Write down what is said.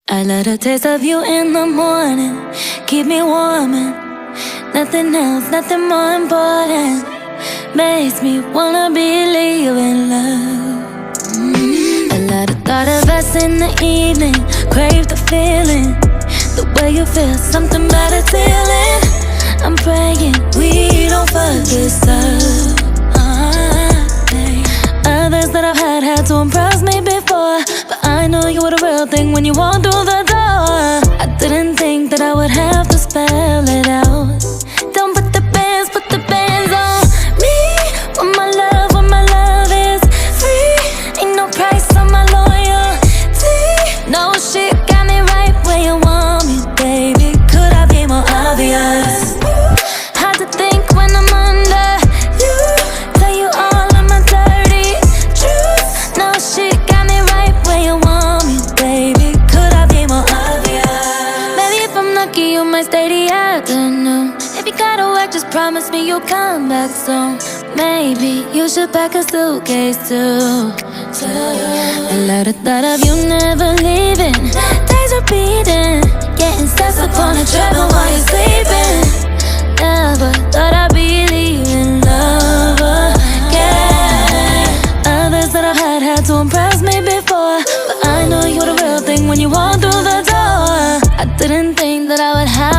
I love the taste of you in the morning, keep me warm and nothing else, nothing more important makes me wanna believe in love. I love the thought of us in the evening, crave the feeling, the way you feel, something about a feeling. I'm praying we don't fuck this up. Others that I've had to impress me before, but I know you were the real thing when you walked through the door. I didn't think that I would have to spell it out. Don't put the bands on me. When my love is free, ain't no price on my loyalty. No shit got me right where you want me, baby. Could I be more obvious? Hard to think when I'm under you, tell you all of my dirty truth. No shit got me right where you want me, baby. Could I be more obvious? Maybe if I'm lucky you might stay the afternoon. If you gotta work, just promise me you'll come back soon. Maybe you should pack a suitcase too. I love the thought of you never leaving, days repeating, getting steps up on the treadmill while you're sleeping. Never thought I'd believe in love again. Others that I've had to impress me before, but I know you're the real thing when you walk through the door. I didn't think that I would have